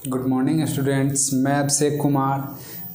Good morning students. मैं Abhishek Kumar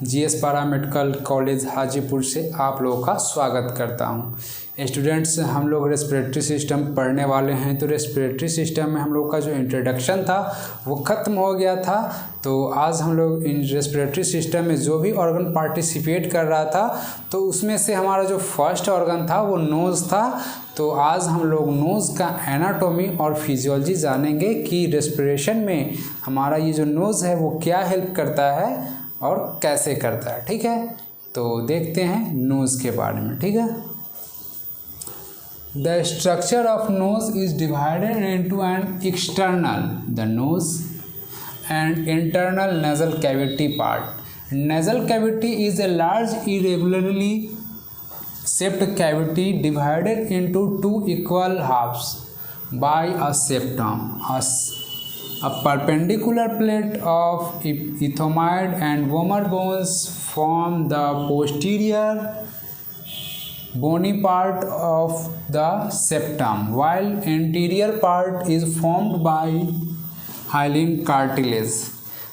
GS paramedical college Hajipur से आप लोगों का स्वागत करता हूं। स्टूडेंट्स, हम लोग रेस्पिरेटरी सिस्टम पढ़ने वाले हैं। तो रेस्पिरेटरी सिस्टम में हम लोग का जो इंट्रोडक्शन था वो ख़त्म हो गया था। तो आज हम लोग इन रेस्पिरेटरी सिस्टम में जो भी ऑर्गन पार्टिसिपेट कर रहा था तो उसमें से हमारा जो फर्स्ट ऑर्गन था वो नोज़ था। तो आज हम लोग नोज़ का एनाटॉमी और फिजियोलॉजी जानेंगे कि रेस्पिरेशन में हमारा ये जो नोज़ है वो क्या हेल्प करता है और कैसे करता है। ठीक है, तो देखते हैं नोज़ के बारे में। ठीक है, the structure of nose is divided into an external the nose and internal nasal cavity part. Nasal cavity is a large irregularly shaped cavity divided into two equal halves by a septum. A perpendicular plate of ethmoid and vomer bones form the posterior bony part of the septum, while anterior part is formed by hyaline cartilage.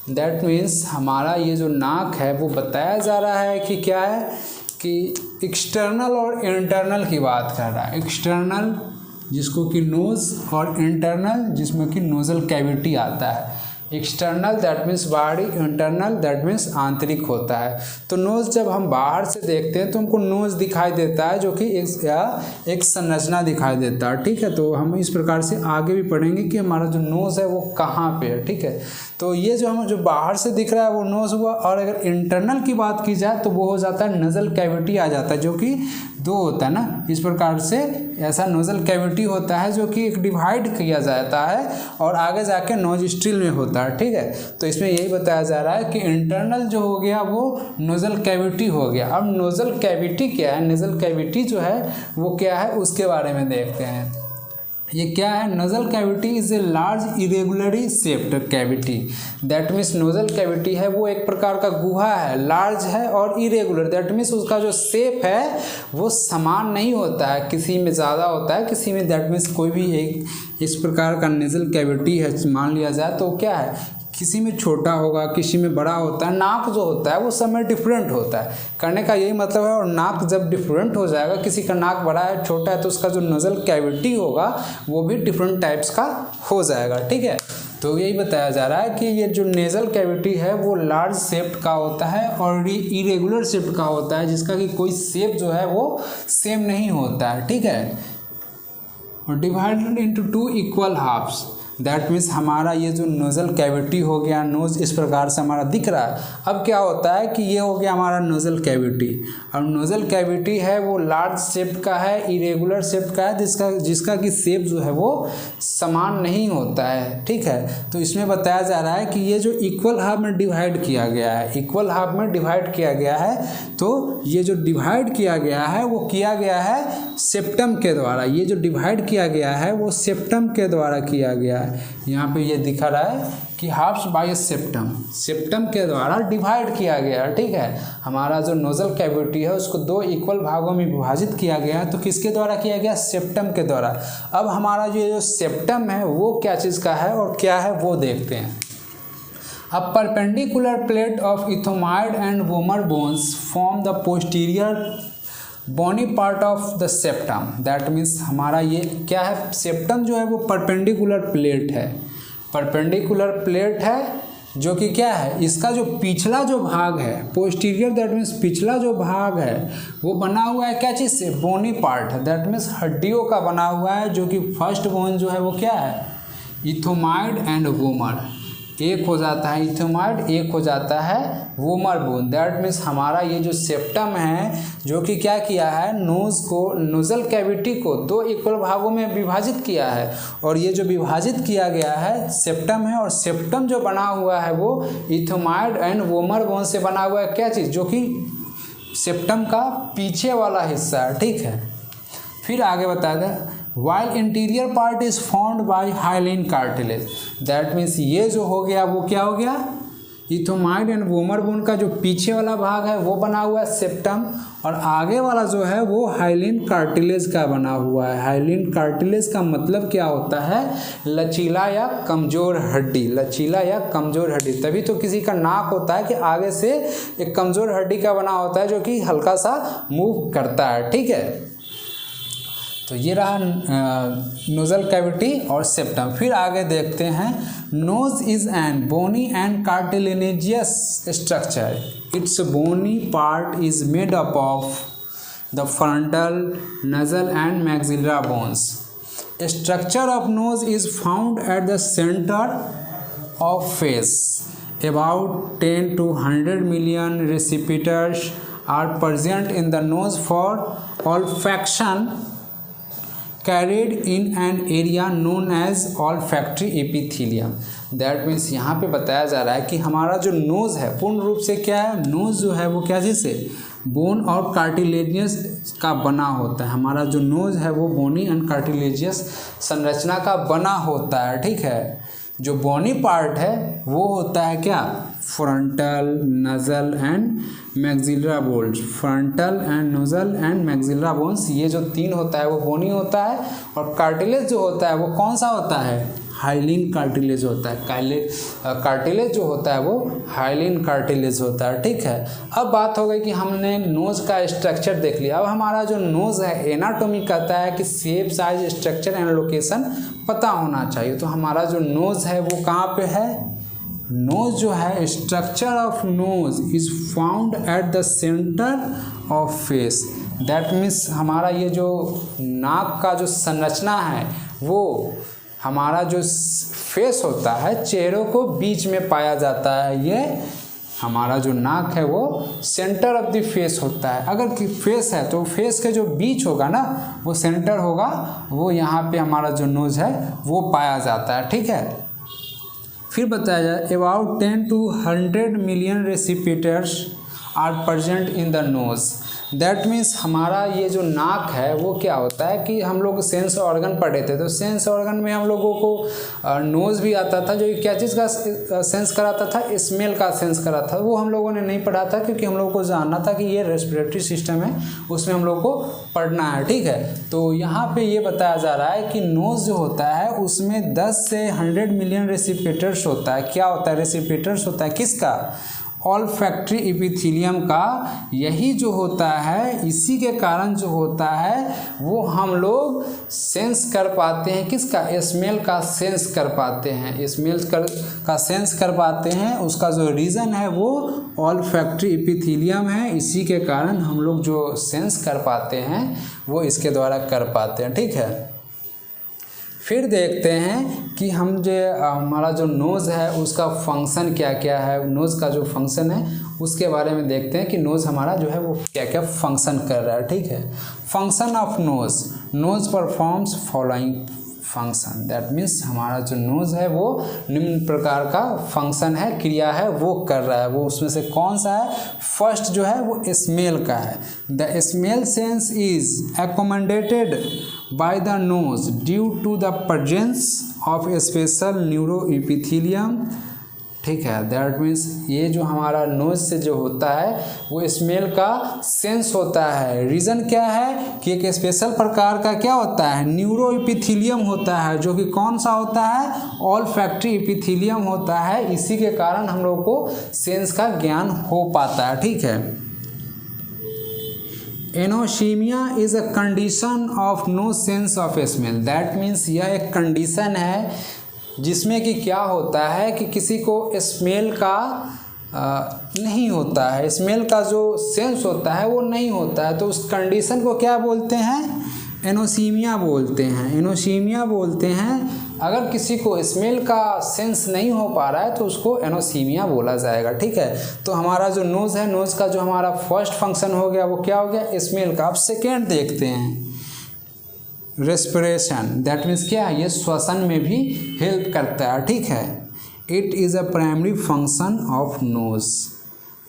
That means हमारा ये जो नाक है वो बताया जा रहा है कि क्या है कि एक्सटर्नल और इंटरनल की बात कर रहा है। एक्सटर्नल जिसको कि नोज़ और इंटरनल जिसमें कि नोजल कैविटी आता है। एक्सटर्नल दैट मीन्स बाहरी, इंटरनल दैट मीन्स आंतरिक होता है। तो नोज़ जब हम बाहर से देखते हैं तो हमको नोज़ दिखाई देता है जो कि एक संरचना दिखाई देता है। ठीक है, तो हम इस प्रकार से आगे भी पढ़ेंगे कि हमारा जो नोज़ है वो कहाँ पे है। ठीक है, तो ये जो हम जो बाहर से दिख रहा है वो नोज़ हुआ, और अगर इंटरनल की बात की जाए तो वो हो जाता है नज़ल कैविटी आ जाता है, जो कि दो होता है ना। इस प्रकार से ऐसा नोजल कैविटी होता है जो कि एक डिवाइड किया जाता है और आगे जाके नोस्ट्रिल में होता है। ठीक है, तो इसमें यही बताया जा रहा है कि इंटरनल जो हो गया वो नोजल कैविटी हो गया। अब नोजल कैविटी क्या है, नोजल कैविटी जो है वो क्या है उसके बारे में देखते हैं। ये क्या है, nozzle cavity is a large irregularly shaped cavity. That means nozzle cavity है वो एक प्रकार का गुहा है, लार्ज है और इरेगुलर। दैट मीन्स उसका जो शेप है वो समान नहीं होता है, किसी में ज़्यादा होता है किसी में। दैट मीन्स कोई भी एक इस प्रकार का नोजल कैविटी है मान लिया जाए तो क्या है, किसी में छोटा होगा किसी में बड़ा होता है। नाक जो होता है वो सब में डिफरेंट होता है, करने का यही मतलब है। और नाक जब डिफरेंट हो जाएगा, किसी का नाक बड़ा है छोटा है, तो उसका जो नोजल कैविटी होगा वो भी डिफरेंट टाइप्स का हो जाएगा। ठीक है, तो यही बताया जा रहा है कि ये जो नेजल कैविटी है वो लार्ज शेप्ड का होता है और इरेगुलर शेप्ड का होता है, जिसका कि कोई शेप जो है वो सेम नहीं होता है। ठीक है, और divided into two equal halves. That means हमारा ये जो नोजल कैविटी हो गया, नोज इस प्रकार से हमारा दिख रहा है। अब क्या होता है कि ये हो गया हमारा नोजल कैविटी। अब नोजल कैविटी है वो लार्ज शेप का है, इरेगुलर शेप का है, जिसका कि शेप जो है वो समान नहीं होता है। ठीक है, तो इसमें बताया जा रहा है कि ये जो इक्वल हाफ में डिवाइड किया गया है, इक्वल हाफ में डिवाइड किया गया है। तो ये जो डिवाइड किया गया है वो किया गया है सेप्टम के द्वारा। ये जो डिवाइड किया गया है वो सेप्टम के द्वारा किया गया है। यहाँ पे ये दिखा रहा है कि हाफ्स बाय सेप्टम, सेप्टम के द्वारा डिवाइड किया गया है। ठीक है, हमारा जो नोजल कैविटी है उसको दो इक्वल भागों में विभाजित किया गया है। तो किसके द्वारा किया गया, सेप्टम के द्वारा। अब हमारा जो सेप्टम है वो क्या चीज़ का है और क्या है वो देखते हैं। A perpendicular plate of ethmoid and vomer bones form the posterior bony part of the septum. That means हमारा ये क्या है, सेप्टम जो है वो परपेंडिकुलर प्लेट है। परपेंडिकुलर प्लेट है जो कि क्या है, इसका जो पिछला जो भाग है पोस्टीरियर, दैट मीन्स पिछला जो भाग है वो बना हुआ है क्या चीज़ से, बोनी पार्ट है। दैट मीन्स हड्डियों का बना हुआ है, जो कि फर्स्ट बोन जो है वो क्या है, इथोमाइड एंड वोमर। एक हो जाता है इथोमाइड, एक हो जाता है वोमर बोन। दैट मीन्स हमारा ये जो सेप्टम है जो कि क्या किया है, नोज को, नोजल कैविटी को दो इक्वल भागों में विभाजित किया है। और ये जो विभाजित किया गया है सेप्टम है, और सेप्टम जो बना हुआ है वो इथोमाइड एंड वोमर बोन से बना हुआ है क्या चीज़, जो कि सेप्टम का पीछे वाला हिस्सा है। ठीक है, फिर आगे बताया था while interior part is formed by hyaline cartilage. That means ये जो हो गया वो क्या हो गया, इथोमाइड एंड वोमर बोन का जो पीछे वाला भाग है वो बना हुआ है सेप्टम, और आगे वाला जो है वो हाइलिन कार्टिलेज का बना हुआ है। हाइलिन कार्टिलेज का मतलब क्या होता है? लचीला या कमज़ोर हड्डी, लचीला या कमज़ोर हड्डी। तभी तो किसी का नाक होता है कि आगे से एक कमज़ोर हड्डी का बना होता है जो कि हल्का सा मूव करता है, ठीक है। तो ये रहा नोजल कैविटी और सेप्टम। फिर आगे देखते हैं, nose is an bony and cartilaginous structure. Its bony part is made up of the frontal, nasal and maxillary bones. Structure of nose is found at the centre of face. About 10 to 100 million receptors are present in the nose for olfaction, carried in an area known as olfactory epithelium. That means यहाँ पे बताया जा रहा है कि हमारा जो nose है पूर्ण रूप से क्या है? नोज़ जो है वो क्या चीज़ से? बोन और कार्टिलेजियस का बना होता है। हमारा जो नोज़ है वो बोनी एंड कार्टिलेजियस संरचना का बना होता है, ठीक है। जो बोनी पार्ट है वो होता है क्या? Frontal, nasal and maxillary bones. Frontal and nasal and maxillary bones, ये जो तीन होता है वो बोनी होता है। और कार्टिलेज जो होता है वो कौन सा होता है? हाइलिन कार्टिलेज होता है। कार्टिलेज जो होता है वो हाइलिन कार्टिलेज होता है, ठीक है। अब बात हो गई कि हमने नोज़ का स्ट्रक्चर देख लिया। अब हमारा जो नोज़ है एनाटॉमी कहता है कि shape, size, structure and location पता होना चाहिए। तो हमारा जो नोज़ है वो कहाँ पे है? नोज़ जो है, structure of nose is found at the centre of face. That means हमारा ये जो नाक का जो संरचना है वो हमारा जो फेस होता है, चेहरों को बीच में पाया जाता है। ये हमारा जो नाक है वो सेंटर ऑफ द फेस होता है। अगर फेस है तो फेस के जो बीच होगा ना वो सेंटर होगा, वो यहाँ पे हमारा जो नोज़ है वो पाया जाता है, ठीक है। फिर बताया जाए, about 10 to 100 million receptors are present in the nose. That means हमारा ये जो नाक है वो क्या होता है कि हम लोग सेंस ऑर्गन पढ़े थे, तो सेंस ऑर्गन में हम लोगों को नोज़ भी आता था जो क्या चीज़ का सेंस कराता था? स्मेल का सेंस करा था। वो हम लोगों ने नहीं पढ़ा था क्योंकि हम लोगों को जानना था कि ये रेस्पिरेटरी सिस्टम है, उसमें हम लोग को पढ़ना है, ठीक है। तो यहाँ पे ये बताया जा रहा है कि नोज़ जो होता है उसमें 10 से 100 मिलियन रेसिपिटर्स होता है। क्या होता है? रेसिपिटर्स होता है किसका? ऑल्फैक्टरी एपिथेलियम का। यही जो होता है, इसी के कारण जो होता है वो हम लोग सेंस कर पाते हैं किसका? स्मेल का सेंस कर पाते हैं। स्मेल का सेंस कर पाते हैं, उसका जो रीज़न है वो ऑल्फैक्टरी एपिथेलियम है। इसी के कारण हम लोग जो सेंस कर पाते हैं वो इसके द्वारा कर पाते हैं, ठीक है। फिर देखते हैं कि हम जो हमारा जो नोज़ है उसका फंक्शन क्या क्या है। नोज़ का जो फंक्शन है उसके बारे में देखते हैं कि नोज़ हमारा जो है वो क्या क्या फंक्शन कर रहा है, ठीक है। Function of nose, nose performs following function. That means हमारा जो नोज़ है वो निम्न प्रकार का फंक्शन है, क्रिया है वो कर रहा है। वो उसमें से कौन सा है? फर्स्ट जो है वो स्मेल का है। The smell sense is accommodated by the nose due to the presence of special neuroepithelium, ठीक है। दैट मीन्स ये जो हमारा नोज से जो होता है वो स्मेल का सेंस होता है। रीज़न क्या है कि एक स्पेशल प्रकार का क्या होता है? न्यूरोएपिथेलियम होता है, जो कि कौन सा होता है? ऑल्फैक्टरी एपिथेलियम होता है। इसी के कारण हम लोग को सेंस का ज्ञान हो पाता है, ठीक है। Anosmia is a condition of no sense of smell. That means यह एक कंडीशन है जिसमें कि क्या होता है कि किसी को स्मेल का नहीं होता है, स्मेल का जो सेंस होता है वो नहीं होता है। तो उस कंडीशन को क्या बोलते हैं? एनोसीमिया बोलते हैं। एनोसीमिया बोलते हैं। अगर किसी को स्मेल का सेंस नहीं हो पा रहा है तो उसको एनोसीमिया बोला जाएगा, ठीक है। तो हमारा जो नोज़ है, नोज़ का जो हमारा फर्स्ट फंक्शन हो गया वो क्या हो गया? स्मेल का। अब सेकेंड देखते हैं, रेस्पिरेशन। दैट मीन्स क्या है? ये श्वसन में भी हेल्प करता है, ठीक है। It is a primary function of nose.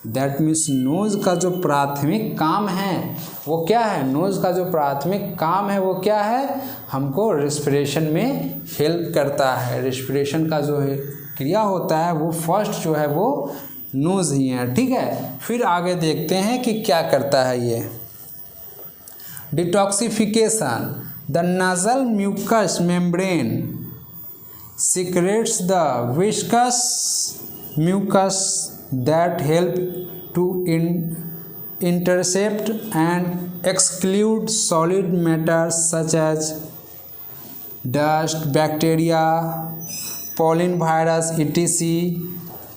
That means nose का जो प्राथमिक काम है वो क्या है? नोज़ का जो प्राथमिक काम है वो क्या है? हमको रेस्पिरेशन में हेल्प करता है। रेस्पिरेशन का जो है क्रिया होता है वो फर्स्ट जो है वो नोज ही है, ठीक है। फिर आगे देखते हैं कि क्या करता है ये। Detoxification, the nasal mucous membrane secretes the viscous mucus that help to intercept and exclude solid matter such as dust, bacteria, pollen virus, etc.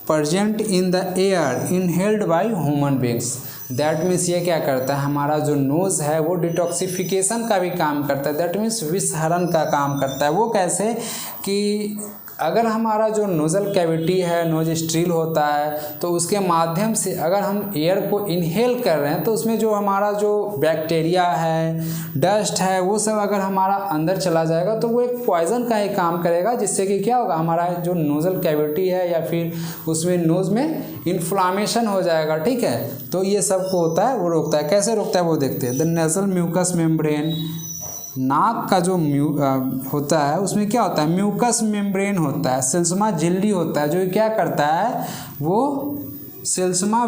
present in the air inhaled by human beings. That means ये क्या करता है, हमारा जो nose है वो detoxification का भी काम करता है। दैट मीन्स विषहरण का काम करता है। वो कैसे कि अगर हमारा जो नोज़ल कैविटी है, नोज स्ट्रील होता है, तो उसके माध्यम से अगर हम एयर को इनहेल कर रहे हैं तो उसमें जो हमारा जो बैक्टीरिया है, डस्ट है, वो सब अगर हमारा अंदर चला जाएगा तो वो एक पॉइजन का ही काम करेगा, जिससे कि क्या होगा, हमारा जो नोज़ल कैविटी है या फिर उसमें नोज़ में इन्फ्लामेशन हो जाएगा, ठीक है। तो ये सब को होता है वो रोकता है। कैसे रोकता है वो देखते हैं। द नेज़ल म्यूकस मेम्ब्रेन, नाक का जो होता है उसमें क्या होता है, म्यूकस मेम्ब्रेन होता है, सिल्समा झिल्ली होता है, जो क्या करता है वो सिल्समा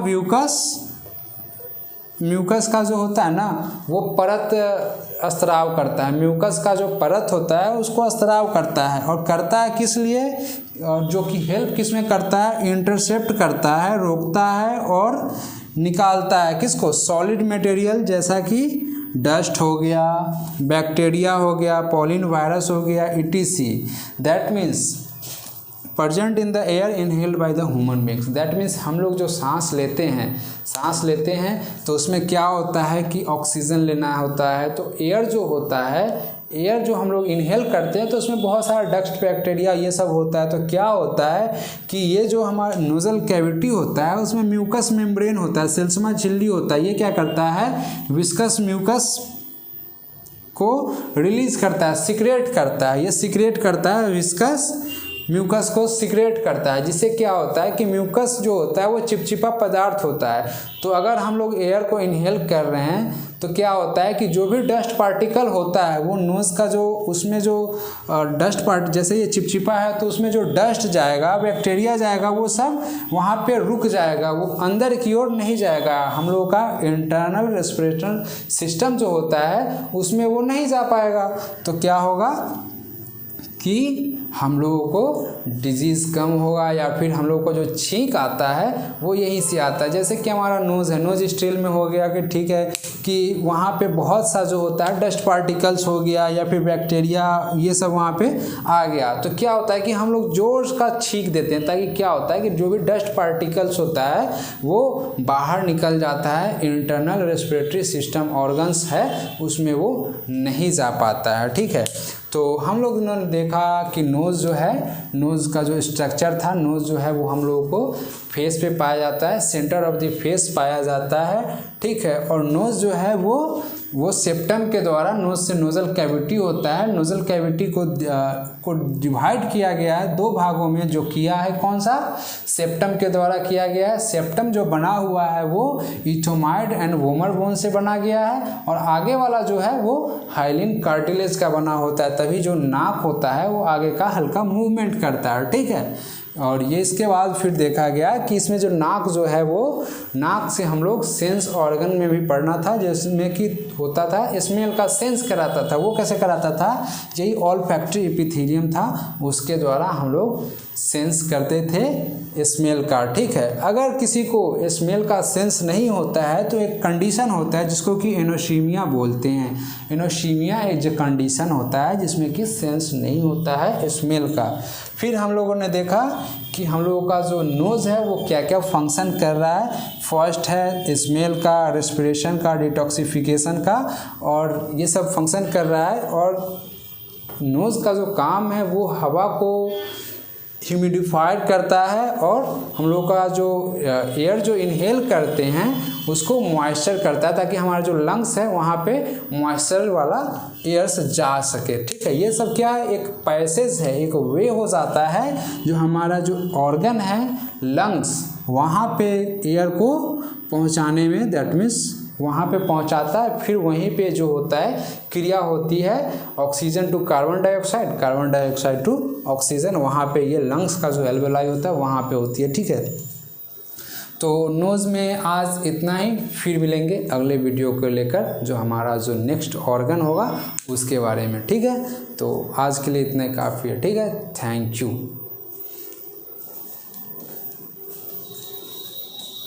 म्यूकस का जो होता है ना वो परत स्त्राव करता है। म्यूकस का जो परत होता है उसको स्त्राव करता है, और करता है किस लिए, जो कि हेल्प किस में करता है, इंटरसेप्ट करता है, रोकता है और निकालता है किसको, सॉलिड मटेरियल, जैसा कि डस्ट हो गया, बैक्टीरिया हो गया, पॉलिन वायरस हो गया, etc. That means present in the air inhaled by the human beings. That means हम लोग जो सांस लेते हैं तो उसमें क्या होता है कि ऑक्सीजन लेना होता है। तो एयर जो होता है, एयर जो हम लोग इनहेल करते हैं तो उसमें बहुत सारा डस्ट, बैक्टीरिया ये सब होता है। तो क्या होता है कि ये जो हमारा नोजल कैविटी होता है उसमें म्यूकस मेम्ब्रेन होता है, सिल्समा झिल्ली होता है। ये क्या करता है, विस्कस म्यूकस को रिलीज करता है, सीक्रेट करता है। ये सीक्रेट करता है, विस्कस म्यूकस को सीक्रेट करता है, जिससे क्या होता है कि म्यूकस जो होता है वो चिपचिपा पदार्थ होता है। तो अगर हम लोग एयर को इनहेल कर रहे हैं तो क्या होता है कि जो भी डस्ट पार्टिकल होता है वो नोज़ का जो उसमें जो डस्ट पार्ट, जैसे ये चिपचिपा है तो उसमें जो डस्ट जाएगा, बैक्टीरिया जाएगा, वो सब वहाँ पे रुक जाएगा, वो अंदर की ओर नहीं जाएगा। हम लोगों का इंटरनल रेस्पिरेशन सिस्टम जो होता है उसमें वो नहीं जा पाएगा। तो क्या होगा कि हम लोगों को डिजीज़ कम होगा, या फिर हम लोगों को जो छींक आता है वो यहीं से आता है। जैसे कि हमारा नोज़ है, नोज स्ट्रील में हो गया कि ठीक है कि वहाँ पे बहुत सा जो होता है डस्ट पार्टिकल्स हो गया या फिर बैक्टीरिया, ये सब वहाँ पे आ गया। तो क्या होता है कि हम लोग जोर का छींक देते हैं, ताकि क्या होता है कि जो भी डस्ट पार्टिकल्स होता है वो बाहर निकल जाता है। इंटरनल रेस्पिरेटरी सिस्टम ऑर्गन्स है उसमें वो नहीं जा पाता है, ठीक है। तो हम लोग ने देखा कि नोज़ जो है, नोज़ का जो स्ट्रक्चर था, नोज़ जो है वो हम लोगों को फेस पे पाया जाता है, सेंटर ऑफ द फेस पाया जाता है, ठीक है। और नोज़ जो है वो सेप्टम के द्वारा, नोज़ से नोज़ल कैविटी होता है, नोज़ल कैविटी को डिवाइड किया गया है दो भागों में। जो किया है कौन सा, सेप्टम के द्वारा किया गया है। सेप्टम जो बना हुआ है वो इथोमाइड एंड वोमर बोन से बना गया है, और आगे वाला जो है वो हाइलिन कार्टिलेज का बना होता है। तभी जो नाक होता है वो आगे का हल्का मूवमेंट करता है, ठीक है। और ये इसके बाद फिर देखा गया कि इसमें जो नाक जो है वो, नाक से हम लोग सेंस ऑर्गन में भी पढ़ना था, जिसमें कि होता था स्मेल का सेंस कराता था। वो कैसे कराता था, यही ऑल्फैक्टरी एपिथेलियम था, उसके द्वारा हम लोग सेंस करते थे स्मेल का, ठीक है। अगर किसी को स्मेल का सेंस नहीं होता है तो एक कंडीशन होता है जिसको कि एनोसीमिया बोलते हैं। एनोसीमिया एक जो कंडीशन होता है जिसमें कि सेंस नहीं होता है स्मेल का। फिर हम लोगों ने देखा कि हम लोगों का जो नोज़ है वो क्या क्या फंक्शन कर रहा है। फर्स्ट है स्मेल का, रेस्पिरेशन का, डिटॉक्सिफिकेशन का, और ये सब फंक्शन कर रहा है। और नोज़ का जो काम है वो हवा को ह्यूमिडिफाइड करता है, और हम लोग का जो एयर जो इनहेल करते हैं उसको मॉइस्चर करता है, ताकि हमारा जो लंग्स है वहाँ पे मॉइस्चर वाला एयर से जा सके, ठीक है। ये सब क्या है, एक पैसेज है, एक वे हो जाता है जो हमारा जो ऑर्गन है लंग्स, वहाँ पे एयर को पहुँचाने में, दैट मीन्स वहाँ पे पहुँचाता है। फिर वहीं पे जो होता है क्रिया होती है oxygen to carbon dioxide, carbon dioxide to oxygen, वहाँ पे ये लंग्स का जो एल्वेलाई होता है वहाँ पे होती है, ठीक है। तो नोज़ में आज इतना ही, फिर मिलेंगे अगले वीडियो को लेकर जो हमारा जो नेक्स्ट ऑर्गन होगा उसके बारे में, ठीक है। तो आज के लिए इतना ही काफ़ी है, ठीक है। Thank you.